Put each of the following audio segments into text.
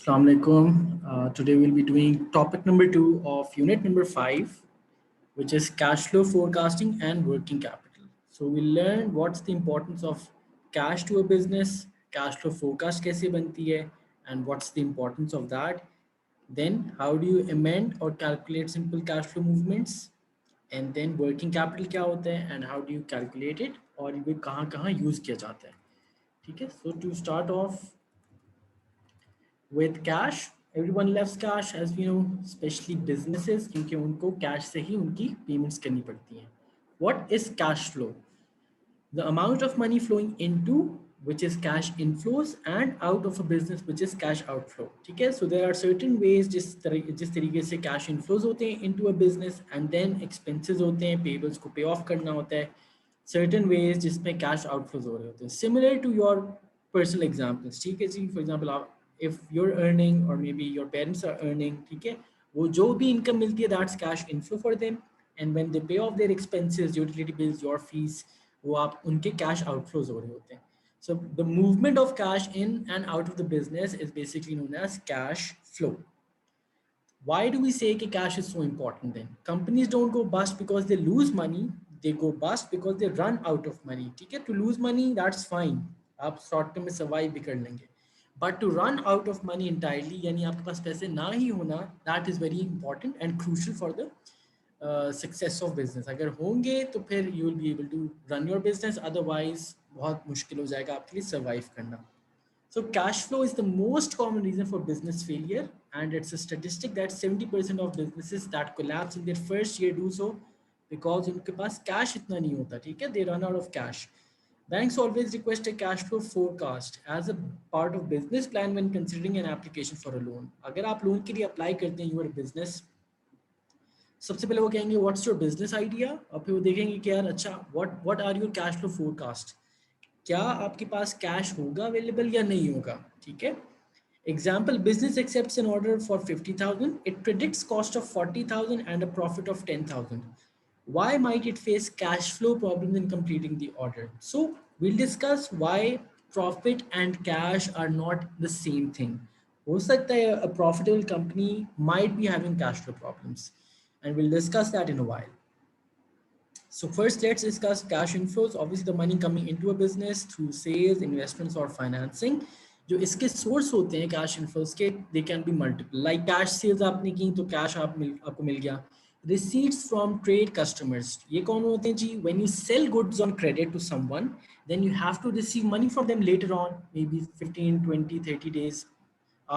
Assalamu alaikum. Today we'll be doing topic number 2 of unit number 5, which is cash flow forecasting and working capital. So we'll learn what's the importance of cash to a business, cash flow forecast kaise banti hai, and what's the importance of that. Then how do you amend or calculate simple cash flow movements, and then working capital क्या होता है and how do you calculate it और ये कहाँ कहाँ use किया जाता है. ठीक है. So to start off with cash, everyone loves cash as we know, especially businesses क्योंकि उनको cash से ही उनकी payments करनी पड़ती हैं. What is cash flow? The amount of money flowing into, which is cash inflows, and out of a business, which is cash outflow. ठीक है. So there are certain ways जिस तरीके से cash inflows होते हैं into a business, and then expenses होते हैं, payables को pay off करना होता है. Certain ways जिसमें cash outflows हो रहे होते हैं. Similar to your personal examples. ठीक है जी. For example, if you're earning or maybe your parents are earning, ठीक है, वो जो भी income मिलती है, that's cash inflow for them. And when they pay off their expenses, utility bills, your fees, वो आप उनके cash outflows हो रहे होते हैं. So the movement of cash in and out of the business is basically known as cash flow. Why do we say that cash is so important then? Companies don't go bust because they lose money. They go bust because they run out of money. ठीक है. To lose money, that's fine. आप short term में survive भी कर लेंगे. But to run out of money entirely, यानी आपके पास पैसे ना ही होना, that is very important and crucial for the success of business. अगर होंगे तो फिर you will be able to run your business. Otherwise बहुत मुश्किल हो जाएगा आपके लिए survive करना. So cash flow is the most common reason for business failure, and it's a statistic that 70% of businesses that collapse in their first year do so because उनके पास cash इतना नहीं होता. ठीक है. They run out of cash. Banks always request a cash flow forecast as a part of business plan when considering an application for a loan. अगर आप loan के लिए अप्लाई करते हैं, your business, सबसे पहले वो कहेंगे व्हाट्स योर बिजनेस आइडिया, और फिर वो देखेंगे कि यार अच्छा what are your cash flow forecast, क्या आपके पास कैश होगा अवेलेबल या नहीं होगा. ठीक है. Example, business accepts an order for 50,000, it predicts cost of 40,000 and a profit of 10,000. Why might it face cash flow problems in completing the order? So we'll discuss why profit and cash are not the same thing. हो सकता है a profitable company might be having cash flow problems, and we'll discuss that in a while. So first, let's discuss cash inflows. Obviously, the money coming into a business through sales, investments, or financing. जो इसके source होते हैं cash inflows के, they can be multiple. Like cash sales आपने की तो cash आपको मिल गया. Receipts from trade customers, ये कौन होते हैं जी? When you sell goods on credit to someone, then you have to receive money from them later on, maybe 15, 20, 30 days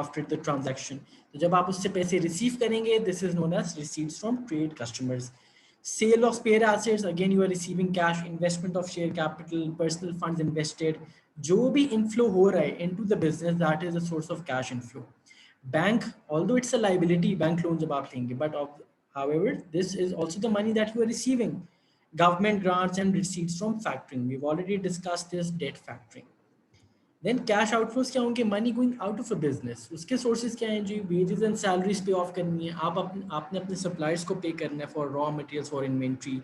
after the transaction. तो जब आप उससे पैसे रिसीव करेंगे, this is known as receipts from trade customers. Sale of spare assets, again you are receiving cash. Investment of share capital, personal funds invested, जो भी inflow हो रहा है into the business, that is a source of cash inflow. Bank, although it's a liability, bank loan जब आप लेंगे, but however this is also the money that you are receiving. Government grants and receipts from factoring, we've already discussed this, debt factoring. Then cash outflows क्या होंगे? Money going out of a business, उसके sources क्या हैं जी? Wages and salaries pay off करनी है, आपने अपने सप्लायर्स को पे करना है for raw materials, for inventory.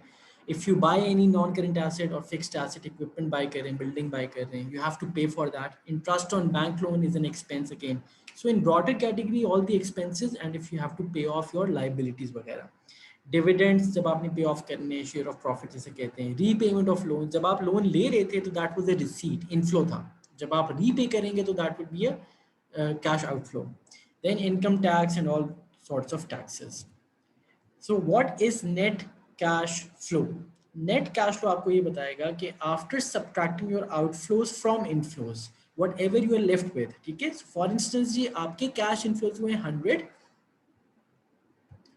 If you buy any non current asset और फिक्स्ड एसेट, इक्विपमेंट बाय कर रहे हैं, बिल्डिंग बाय कर रहे हैं, you have to pay for that. Interest on bank loan is an expense again. So in broader category all the expenses, and if you have to pay off your liabilities वगैरह. Dividends जब आपने पे of करने, share of profit जिसे कहते हैं. Repayment of loan, जब आप लोन ले रहे थे तो that was a receipt, inflow था. जब आप रीपे करेंगे तो that would be a cash outflow. Then income tax and all sorts of taxes. So what is net cash flow? Net cash flow आपको ये बताएगा कि after subtracting your outflows from inflows, whatever you are left with. ठीक है. For instance जी आपके cash inflows हुए 100,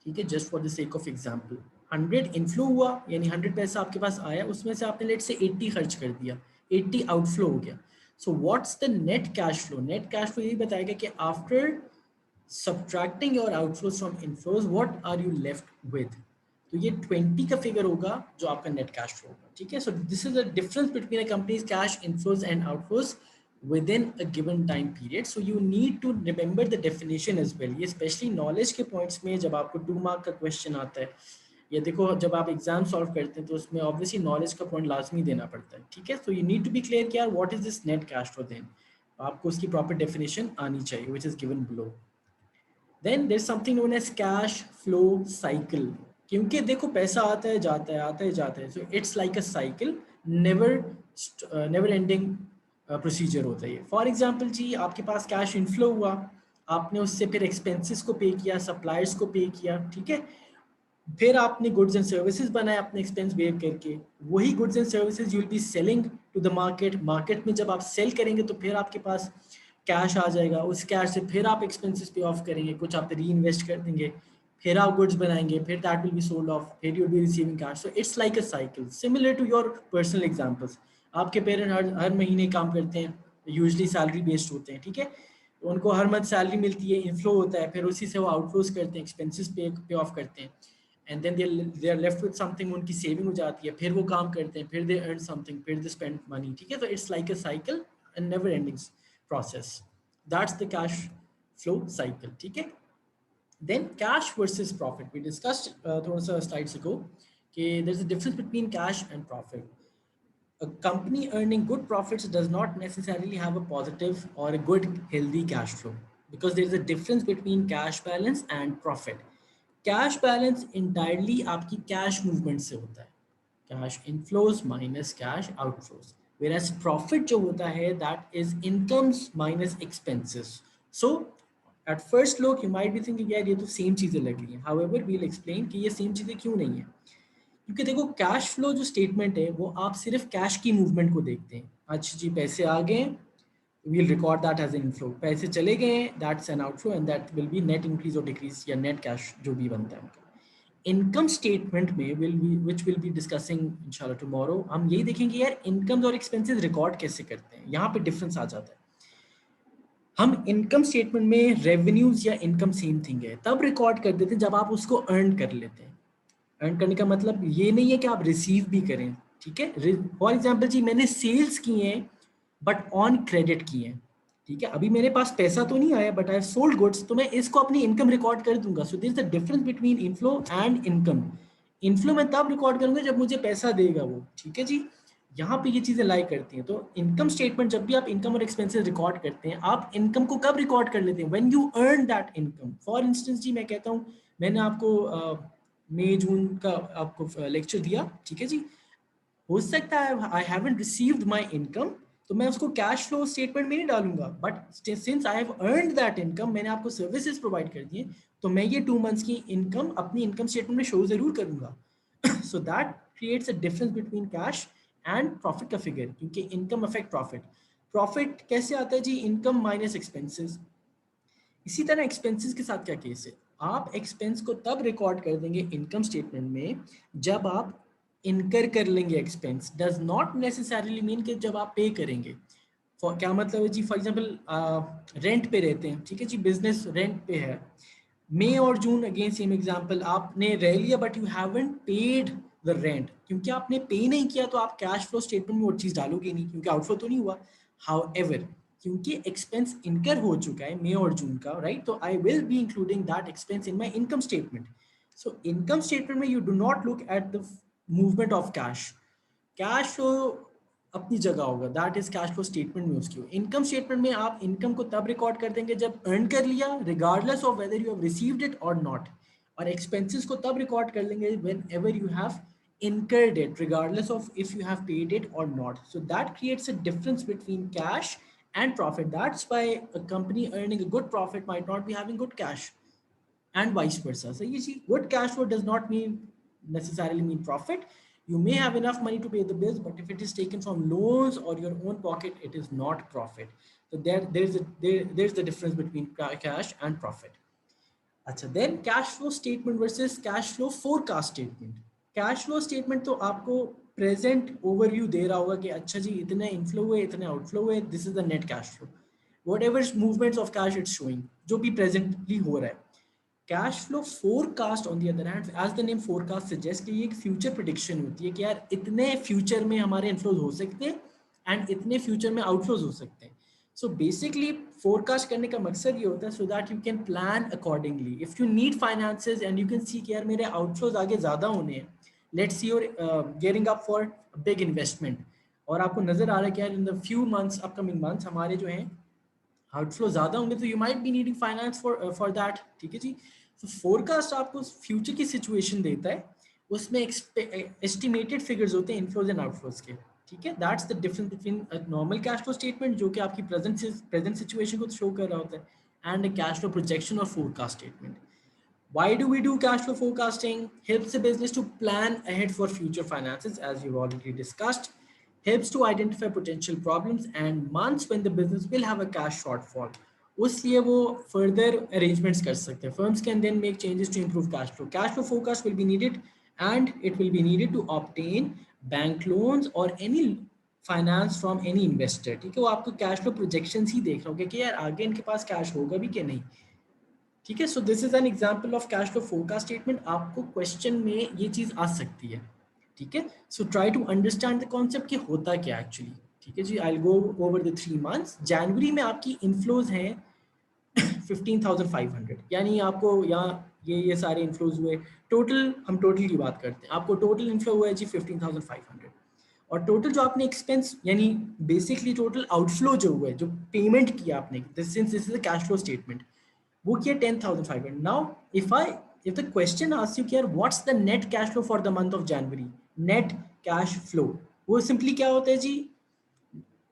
ठीक है, just for the sake of example 100 inflow हुआ, यानी 100 पैसा आपके पास आया, उसमें से आपने लेट से 80 खर्च कर दिया, 80 आउटफ्लो हो गया. So what's the net cash flow? Net cash flow यही बताएगा कि after subtracting your outflows from inflows, what are you left with. तो ये 20 का फिगर होगा जो आपका नेट कैश फ्लो होगा. ठीक है. So this is the difference between a companies cash inflows and outflows within a given time period. So you need to remember the definition as well. ये especially knowledge के points में जब आपको 2 mark का question आता है, ये देखो जब आप एग्जाम सॉल्व करते हैं तो उसमें ऑब्वियसली नॉलेज का पॉइंट लाजमी देना पड़ता है. ठीक है. So you need to be clear कि यार what is this net cash flow then. आपको उसकी प्रॉपर डेफिनेशन आनी चाहिए which is given below. Then there something known as cash flow cycle. क्योंकि देखो पैसा आता है जाता है आता है जाता है, सो it's like a cycle, never ending procedure होता है. फॉर एग्जांपल जी, आपके पास कैश इनफ्लो हुआ, आपने उससे फिर एक्सपेंसेस को पे किया, सप्लायर्स को पे किया, ठीक है. फिर आपने गुड्स एंड सर्विसेज बनाए अपने एक्सपेंस बेयर करके, वही goods and services you will be selling to the market. Market में जब आप सेल करेंगे तो फिर आपके पास कैश आ जाएगा, उस कैश से फिर आप एक्सपेंसेस पे ऑफ करेंगे, कुछ आप री इन्वेस्ट कर देंगे, फिर आप गुड्स बनाएंगे, फिर that will be sold off, फिर you will be receiving cash. So it's like a cycle similar to your personal examples. आपके पेरेंट हर महीने काम करते हैं, यूजली सैलरी बेस्ड होते हैं, ठीक है. उनको हर मंथ सैलरी मिलती है, इनफ्लो होता है, फिर उसी से वो आउटफ्लोज करते हैं, एक्सपेंसेस पे ऑफ करते हैं, and then they are left with something, उनकी सेविंग हो जाती है, फिर वो काम करते हैं, फिर दे अर्न समथिंग, फिर दे स्पेंड मनी, ठीक है. तो it's like a cycle and never ending process. That's the cash flow cycle, ठीक है. Then cash versus profit, we discussed थोड़ा सा स्लाइड्स अगो कि there is a difference between cash and profit. A company earning good profits does not necessarily have a positive or a good healthy cash flow, because there is a difference between cash balance and profit. Cash balance entirely आपकी cash movement से होता है, cash inflows minus cash outflows, whereas profit जो होता है that is incomes minus expenses. So at first look you might be thinking यार ये तो सेम चीजें लग रही हैं, however we'll explain कि ये सेम चीजें क्यों नहीं है. क्योंकि देखो कैश फ्लो जो स्टेटमेंट है वो आप सिर्फ कैश की मूवमेंट को देखते हैं. अच्छा जी, पैसे आ गए, we'll record that as an inflow, पैसे चले गए that's an outflow, and that will be net increase और डिक्रीज या नेट कैश जो भी बनता है उनका. इनकम स्टेटमेंट में विच विल बी डिस्कसिंग इंशाल्लाह टुमारो, हम यही देखेंगे यार इनकम्स और एक्सपेंसेस रिकॉर्ड कैसे करते हैं. यहाँ पे डिफरेंस आ जाता है. हम इनकम स्टेटमेंट में रेवेन्यूज या इनकम सेम थिंग है, तब रिकॉर्ड कर देते हैं जब आप उसको अर्न कर लेते हैं. अर्न करने का मतलब ये नहीं है कि आप रिसीव भी करें, ठीक है. फॉर एग्जाम्पल जी, मैंने सेल्स किए हैं बट ऑन क्रेडिट किए हैं, ठीक है. अभी मेरे पास पैसा तो नहीं आया बट आई सोल्ड गुड्स, तो मैं इसको अपनी इनकम रिकॉर्ड कर दूंगा. सो this is the difference between inflow and income. Inflow मैं तब रिकॉर्ड करूंगा जब मुझे पैसा देगा वो, ठीक है जी. यहाँ पे ये चीजें लाई करती हैं. तो इनकम स्टेटमेंट, जब भी आप इनकम और एक्सपेंसेस रिकॉर्ड करते हैं, आप इनकम को कब रिकॉर्ड कर लेते हैं? When you earn that income. For instance जी, मैं कहता हूँ मैंने आपको मई जून का आपको लेक्चर दिया, ठीक है जी. हो सकता है I haven't received my income, तो मैं उसको कैश फ्लो स्टेटमेंट में नहीं डालूंगा, but since I have earned that income, मैंने आपको सर्विसेज प्रोवाइड कर दिए, तो मैं ये 2 मंथ्स की इनकम अपनी इनकम स्टेटमेंट में शो जरूर करूंगा. So that creates a difference between cash and profit का फिगर, क्योंकि इनकम अफेक्ट प्रॉफिट. प्रॉफिट कैसे आता है जी? Income minus expenses. इसी तरह एक्सपेंसेस के साथ क्या केस है? आप एक्सपेंस को तब रिकॉर्ड कर देंगे इनकम स्टेटमेंट में जब आप इनकर कर लेंगे. Expense does not necessarily mean कि जब आप पे करेंगे. क्या मतलब है जी? फॉर एग्जांपल रेंट पे रहते हैं, ठीक है जी, बिजनेस रेंट पे है, मई और जून अगेन सेम एग्जांपल, आपने रह लिया but you haven't paid the rent. क्योंकि आपने पे नहीं किया तो आप कैश फ्लो स्टेटमेंट में वो चीज डालोगे नहीं, क्योंकि आउटफ्लो तो नहीं हुआ. हाउएवर, क्योंकि एक्सपेंस इनकर हो चुका है मई और जून का, राइट, तो I will be including that expense in my income statement. So income statement में you do not look at the movement of cash. Cash flow अपनी जगह होगा, that is cash flow statement में उसकी. इनकम स्टेटमेंट में आप income को तब रिकॉर्ड कर देंगे जब अर्न कर लिया, regardless of whether you have received it और नॉट. और एक्सपेंसेस को तब रिकॉर्ड कर लेंगे when ever you have incurred it, regardless of if you have paid it or not. So that creates a difference between cash and profit. That's why a company earning a good profit might not be having good cash, and vice versa. So you see, good cash flow does not mean necessarily mean profit. You may have enough money to pay the bills, but if it is taken from loans or your own pocket, it is not profit. So there's the difference between cash and profit. अच्छा, then cash flow statement versus cash flow forecast statement. Cash flow statement तो आपको present overview दे रहा होगा कि अच्छा जी इतने inflow हुए, इतने आउटफ्लो हुए, this is the net cash flow, whatever movements of cash it's showing, जो भी प्रेजेंटली हो रहा है. Cash flow forecast on the other hand, as the name forecast suggest, कि ये एक फ्यूचर प्रेडिक्शन होती है कि यार इतने फ्यूचर में हमारे इनफ्लोज हो सकते हैं एंड इतने फ्यूचर में आउटफ्लोज हो सकते हैं. सो बेसिकली फोरकास्ट करने का मकसद ये होता है so that you can plan accordingly. If you need finances and you can see कि यार मेरे आउटफ्लोज आगे ज़्यादा होने हैं, let's see your gearing up for big investment, और आपको नजर आ रहा है कि यार in the few months, upcoming months हमारे जो हैं आउटफ्लो ज्यादा होंगे तो you might be needing finance for that, ठीक है जी। तो फोरकास्ट आपको फ्यूचर की सिचुएशन देता है, उसमें एस्टिमेटेड फिगर्स होते हैं इनफ्लोज एंड आउटफ्लोज के, ठीक है। That's the difference between normal cash flow statement जो कि आपकी प्रेजेंट सिचुएशन को शो कर रहा होता है एंड कैश फ्लो प्रोजेक्शन और forecast statement. Why do we do cash flow forecasting? Helps the business to plan ahead for future finances, as we've already discussed. Helps to identify potential problems and months when the business will have a cash shortfall. उसलिए वो further arrangements कर सकते हैं. Firms can then make changes to improve cash flow. Cash flow forecast will be needed, and it will be needed to obtain bank loans or any finance from any investor, ठीक है। वो आपको cash flow projections ही देख रहा होगा कि यार आगे इनके पास कैश होगा भी कि नहीं, ठीक है। So this is an example of cash flow forecast statement. आपको क्वेश्चन में ये चीज आ सकती है, ठीक है। So try to understand the concept कि होता क्या एक्चुअली, ठीक है जी। I will go over the 3 months. जनवरी में आपकी इनफ्लोज हैं 15,500, यानी आपको यहाँ ये सारे इनफ्लोज हुए। टोटल, हम टोटल की बात करते हैं, आपको टोटल इनफ्लो हुआ है जी 15,500, और टोटल जो आपने एक्सपेंस यानी बेसिकली टोटल आउटफ्लो जो हुआ है, जो पेमेंट किया आपने, since this is a cash flow statement, वो किया 10,500. Now if the question asks you कि यार what's the net cash flow for the month of January, net cash flow वो simply क्या होता है जी,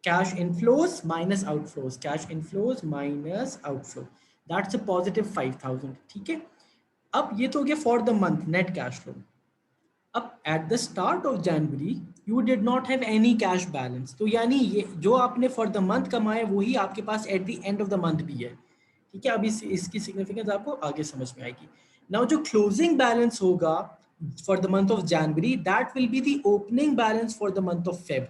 cash inflows minus outflows, cash inflows minus outflow, that's a positive 5,000, ठीक है। अब ये तो हो गया for the month net cash flow। अब at the start of January you did not have any cash balance, तो यानी ये जो आपने for the month कमाए वही आपके पास at the end of the month भी है, ठीक है। अब इसकी सिग्निफिकेंस आपको आगे समझ में आएगी। नाउ जो क्लोजिंग बैलेंस होगा for the month of January, that will be the opening balance for the month of Feb.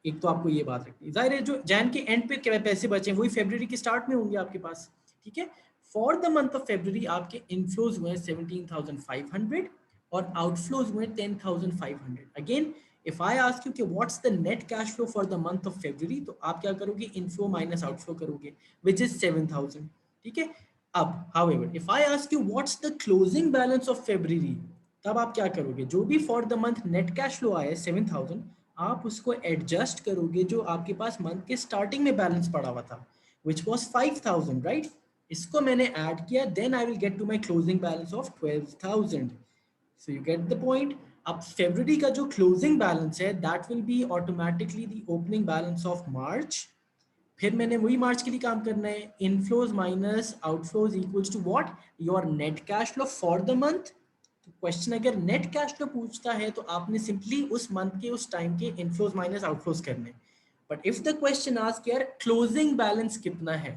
एक तो आपको ये बात रखनी है, जाहिर है जो जैन के एंड पे क्या पैसे बचे वही फरवरी के स्टार्ट में होंगे आपके पास, ठीक है। For the month of February आपके इनफ्लोज हुए 17,500 और आउटफ्लोज हुए 10,500। Again if I ask you कि what's the net cash flow for the month of February, तो आप क्या करोगे, इनफ्लो माइनस आउटफ्लो करोगे, विच इज 7,000, ठीक है। अब however if I ask you what's the closing balance of February, तब आप क्या करोगे, जो भी for the month net cash flow आया 7,000, आप उसको एडजस्ट करोगे जो आपके पास मंथ के स्टार्टिंग में बैलेंस पड़ा हुआ था, विच वॉज 5,000, राइट। इसको मैंने ऐड किया, then I will get to my closing balance of 12,000। So you get the point. अब फरवरी का जो क्लोजिंग बैलेंस है that will be automatically the opening balance of March. फिर मैंने वही मार्च के लिए काम करना है, inflows minus outflows equals to what, your net cash flow for the month. तो क्वेश्चन अगर नेट कैश फ्लो पूछता है तो आपने सिंपली उस मंथ के उस टाइम के इनफ्लोज माइनस आउटफ्लोज करने। But if the question ask यार क्लोजिंग बैलेंस कितना है,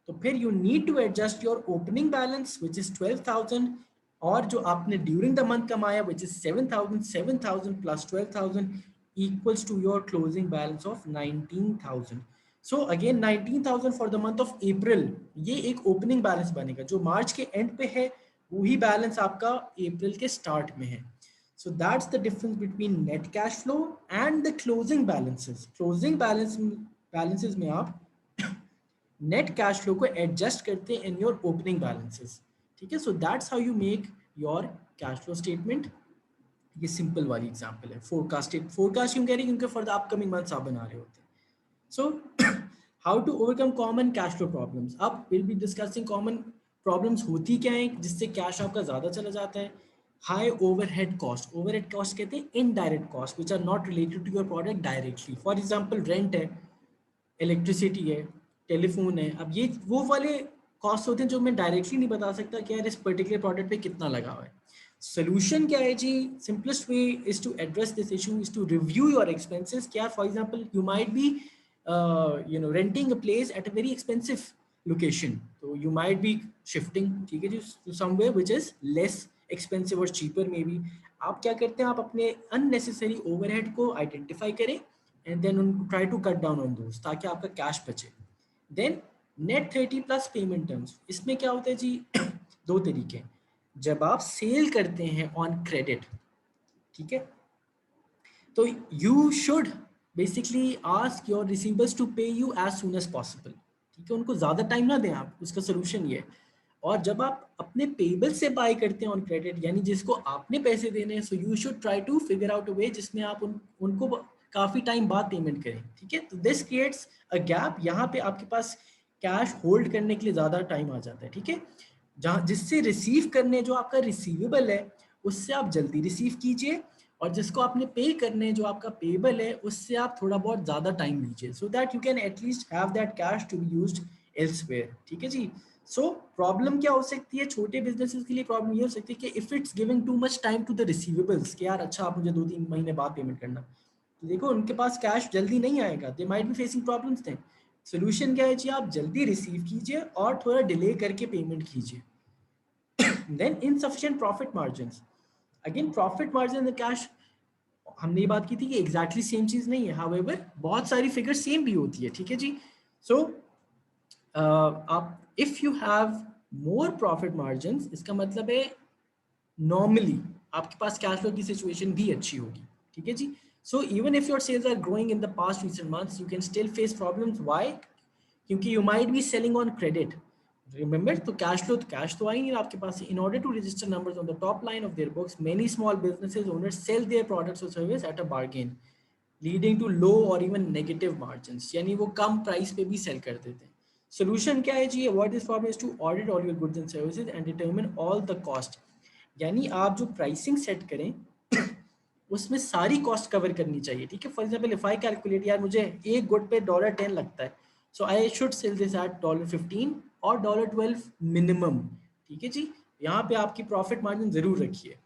तो फिर you need to adjust your opening balance which is 12,000, और जो आपने ड्यूरिंग द मंथ कमाया which is 7,000, 7,000 plus 12,000 equals to your closing balance of 19,000। So again 19,000 for the month of April, ये एक ओपनिंग बैलेंस बनेगा। जो मार्च के एंड पे है वही बैलेंस आपका अप्रैल के स्टार्ट में है। So that's the difference between net cash flow and the closing balances. Closing balances में आप नेट कैश फ्लो को एडजस्ट करते हैं इन योर ओपनिंग बैलेंसेस, ठीक है। So that's how you make your cash flow statement. ये simple वाली example है। फोरकास्ट क्यों कह रही है, क्योंकि फॉर द अपकमिंग मंथ्स आप बना रहे होते हैं। So, how to overcome common cash flow problems? अब we'll be discussing common problems होती क्या है जिससे कैश आपका ज़्यादा चला जाता है। High overhead cost. Overhead cost कहते हैं indirect cost which are not related to your product directly. For example, rent है, इलेक्ट्रिसिटी है, टेलीफोन है। अब ये वो वाले कॉस्ट होते हैं जो मैं डायरेक्टली नहीं बता सकता कि यार इस पर्टिकुलर प्रोडक्ट पे कितना लगा हुआ है। सोल्यूशन क्या है जी, simplest way is to address this issue is to review your expenses. क्या for example you might be renting a place at a very expensive location, so you might be shifting, ठीक है जी, to somewhere which is less expensive or cheaper maybe। आप क्या करते हैं, आप अपने unnecessary overhead को identify करें and then try to cut down on those ताकि आपका कैश बचे। then net 30 plus payment terms, इसमें क्या होता है जी दो तरीके। जब आप सेल करते हैं ऑन क्रेडिट, ठीक है, तो you should basically ask your receivers to pay you as soon as possible, ठीक है। उनको ज़्यादा टाइम ना दें आप, उसका सोल्यूशन ये है। और जब आप अपने पेबल से बाय करते हैं ऑन क्रेडिट, यानी जिसको आपने पैसे देने हैं, so you should try to figure out a way जिसमें आप उनको काफ़ी टाइम बाद पेमेंट करें, ठीक है। तो दिस क्रिएट्स अ गैप। यहाँ पे आपके पास कैश होल्ड करने के लिए ज़्यादा टाइम आ जाता है, ठीक है। जहाँ जिससे रिसीव करने जो आपका रिसीवेबल है उससे आप जल्दी रिसीव कीजिए, और जिसको आपने पे करने जो आपका पेबल है उससे आप थोड़ा बहुत ज़्यादा टाइम लीजिए, so that you can at least have that cash to be used elsewhere, ठीक है जी। सो प्रॉब्लम क्या हो सकती है छोटे बिजनेसेस के लिए? प्रॉब्लम ये हो सकती है कि if it's giving too much time to the receivables, कि यार अच्छा आप मुझे 2-3 महीने बाद पेमेंट करना, तो देखो उनके पास कैश जल्दी नहीं आएगा, they might be facing problems then. Solution क्या है जी? आप जल्दी रिसीव कीजिए और थोड़ा डिले करके पेमेंट कीजिए। Then insufficient profit margins, again profit margin the cash, हमने ये बात की थी कि एग्जैक्टली सेम चीज नहीं है, हाउएवर बहुत सारी फिगर सेम भी होती है, ठीक है जी। सो आप if you have more profit margin, इसका मतलब है नॉर्मली आपके पास कैश फ्लो की सिचुएशन भी अच्छी होगी, ठीक है जी। So even if your sales are growing in the past recent months, you can still face problems, why? क्योंकि you might be selling on credit, remember, तो कैश तो आई नहीं आपके पास। In order to register numbers on the top line of their books, many small businesses owners sell their products और service at a bargain, leading to low और even negative margins, यानी वो कम प्राइस पे भी सेल कर देते हैं। Solution क्या है जी? Avoid this problem is to audit all your goods and services and determine all the cost, यानी आप जो प्राइसिंग सेट करें उसमें सारी कॉस्ट कवर करनी चाहिए, ठीक है। For example if I calculate, यार मुझे एक गुड पे $10 लगता है, so I should sell this at $15 और $12 मिनिमम, ठीक है जी। यहाँ पे आपकी प्रॉफिट मार्जिन जरूर रखिए।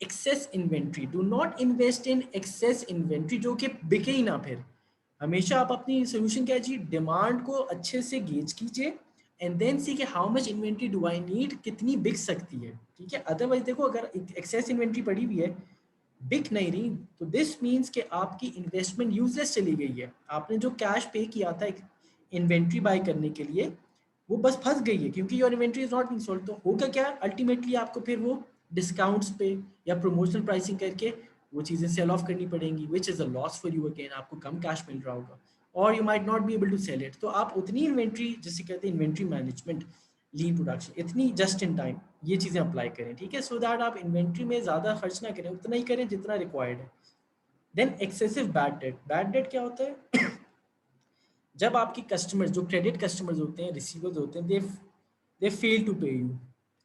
Excess inventory, do not invest in excess inventory जो कि बिके ही ना फिर। हमेशा आप अपनी सोल्यूशन क्या है जी? डिमांड को अच्छे से गेज कीजिए एंड देन सी के how much inventory do I need, कितनी बिक सकती है, ठीक है। अदरवाइज देखो अगर एक्सेस इन्वेंट्री पड़ी हुई है, बिक नहीं रही, तो दिस मीन्स कि आपकी इन्वेस्टमेंट यूजलेस चली गई है। आपने जो कैश पे किया था इन्वेंट्री बाय करने के लिए वो बस फंस गई है, क्योंकि your inventory is not being sold. तो होगा क्या? अल्टीमेटली आपको फिर वो डिस्काउंट्स पे या प्रोमोशनल प्राइसिंग करके वो चीज़ें सेल ऑफ करनी पड़ेंगी, which is a loss for you again, आपको कम कैश मिल रहा होगा और you might not be able to sell it. तो आप उतनी इन्वेंट्री, जिसे कहते हैं इन्वेंट्री मैनेजमेंट, लीन प्रोडक्शन, इतनी जस्ट इन टाइम ये चीज़ें अप्लाई करें, ठीक है, सो दैट आप इन्वेंट्री में ज़्यादा खर्च ना करें, उतना ही करें जितना रिक्वायर्ड है। Then excessive bad debt, bad debt क्या होता है? जब आपके कस्टमर्स, जो क्रेडिट कस्टमर्स होते हैं, रिसीवर्स होते हैं, दे फेल टू पे यू,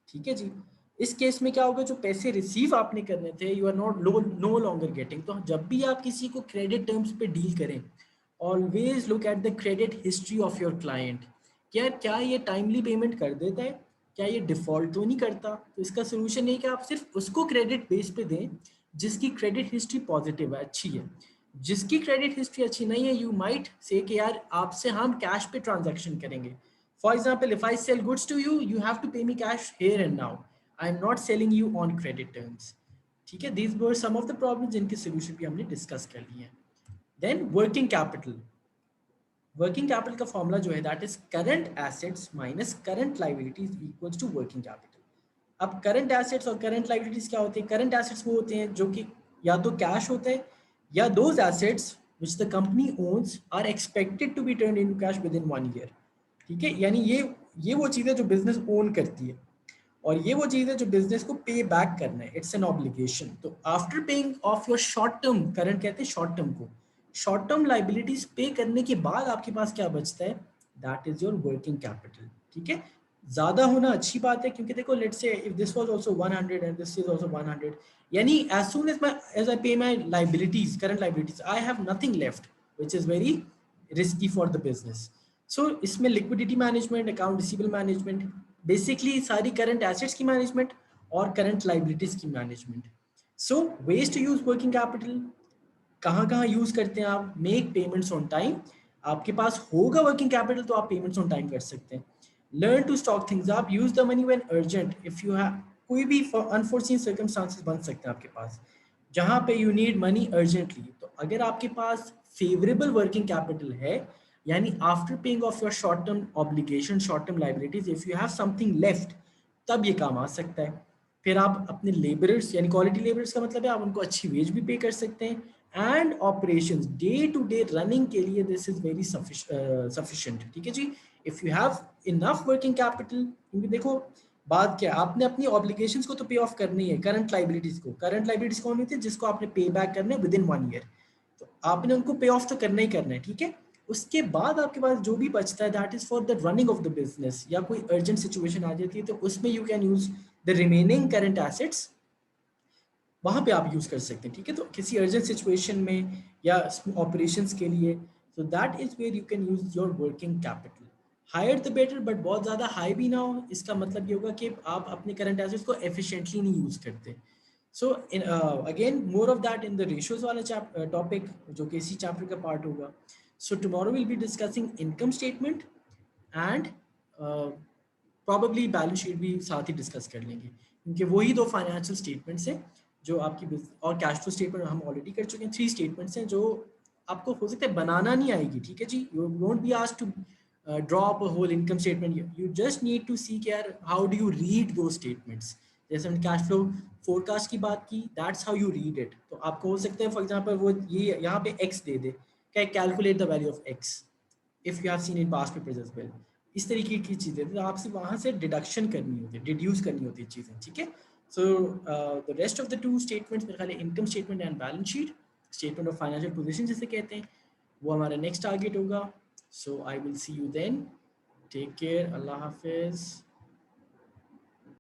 ठीक है जी। इस केस में क्या होगा? जो पैसे रिसीव आपने करने थे, you are not no longer getting. तो जब भी आप किसी को क्रेडिट टर्म्स पे डील करें, always look at the credit history of your client. क्या ये टाइमली पेमेंट कर देता है? क्या ये डिफॉल्ट तो नहीं करता? तो इसका सोल्यूशन है कि आप सिर्फ उसको क्रेडिट बेस पे दें जिसकी क्रेडिट हिस्ट्री पॉजिटिव है, अच्छी है। जिसकी क्रेडिट हिस्ट्री अच्छी नहीं है, यू माइट से कि यार आपसे हम कैश पे ट्रांजैक्शन करेंगे। For example if I sell goods to you, you have to pay me cash here and now, I am not selling you on credit terms, ठीक है। These were some of the problems जिनके solution भी हमने discuss कर लिए हैं। Then working capital, working capital का formula जो है that is current assets minus current liabilities equals to working capital. अब करंट एसेट्स और करंट लाइबिलिटीज क्या होते हैं? करंट एसेट्स वो होते हैं जो कि या तो कैश होते हैं, या those assets which the company owns are expected to be turn into cash within 1 year, ठीक है। यानी ये वो चीज़ें जो बिजनेस ओन करती है, और ये वो चीज़ है जो बिजनेस को पे बैक करना है, इट्स एन ऑब्लिगेशन। तो after paying off your short term, current कहते हैं शॉर्ट टर्म को, शॉर्ट टर्म लाइबिलिटीज पे करने के बाद आपके पास क्या बचता है? That is your working capital, ठीक है। ज्यादा होना अच्छी बात है, क्योंकि देखो let's say if this was also 100 and this is also 100, यानी as soon as I pay my liabilities, current liabilities, I have nothing left, which is very risky for the business. So इसमें liquidity management, account receivable management, basically सारी current assets की management और current liabilities की management. So ways to use working capital, कहाँ कहाँ use करते हैं आप? मेक पेमेंट्स ऑन टाइम, आपके पास होगा वर्किंग कैपिटल तो आप पेमेंट्स ऑन टाइम कर सकते हैं। लर्न टू स्टॉक थिंग्स, आप use the money when urgent, if you have कोई भी अनफोर्सीन सर्कमस्टांसेस बन सकते हैं आपके पास जहाँ पे यू नीड मनी अर्जेंटली। तो अगर आपके पास फेवरेबल वर्किंग कैपिटल है, यानी after paying off your short term obligation, short term liabilities, if you have something left, तब ये काम आ सकता है। फिर आप अपने लेबरर्स, यानी क्वालिटी लेबरर्स का मतलब है आप उनको अच्छी वेज भी पे कर सकते हैं, and operations day to day running के लिए दिस इज वेरी सफिशिएंट, ठीक है जी। If you have enough working capital, क्योंकि देखो बात क्या है, आपने अपनी ऑब्लिगेशंस को तो पे ऑफ करनी है, करंट लाइबिलिटीज को। करंट लाइबिलिटीज कौन होती है? जिसको आपने पे बैक करना है विद इन 1 ईयर, तो आपने उनको पे ऑफ तो करना ही करना है, ठीक है। उसके बाद आपके पास जो भी बचता है that is for the running of the business, या कोई अर्जेंट सिचुएशन आ जाती है तो उसमें you can use the remaining current assets, वहाँ पे आप यूज़ कर सकते हैं, ठीक है। तो किसी अर्जेंट सिचुएशन में या ऑपरेशंस के लिए, तो that is where you can use your working capital. Higher the better, but बहुत ज़्यादा हाई भी ना हो, इसका मतलब ये होगा कि आप अपने करंट एसेट्स को एफिशिएंटली नहीं यूज़ करते। So again more of that in the ratios वाला टॉपिक जो कि इसी चैप्टर का पार्ट होगा। So tomorrow will be discussing income statement and probably balance sheet भी साथ ही डिस्कस कर लेंगे, क्योंकि वही दो फाइनेंशियल स्टेटमेंट्स हैं जो आपकी और कैश फ्लो स्टेटमेंट हम ऑलरेडी कर चुके हैं। 3 स्टेटमेंट्स हैं जो आपको हो सकता है बनाना नहीं आएगी, ठीक है जी। You won't be asked to draw up a whole income statement, you just need to see यार how do you read those statements. जैसे हमने कैश फ्लो फोरकास्ट की बात की, that's how you read it. तो आपको हो सकता है फॉर एग्जांपल वो ये यहाँ पे एक्स दे दे, क्या calculate the value of X if you have seen in past papers as well, इस तरीके की चीज़ें, तो आपसे वहाँ से डिडक्शन करनी होती है, डिड्यूस करनी होती है चीज़ें, ठीक है। So the rest of the two statements मेरे ख्याल है income statement and balance sheet, statement of financial position जिसे कहते हैं, वो हमारा नेक्स्ट टारगेट होगा। So I will see you then, take care, अल्लाह हाफिज़।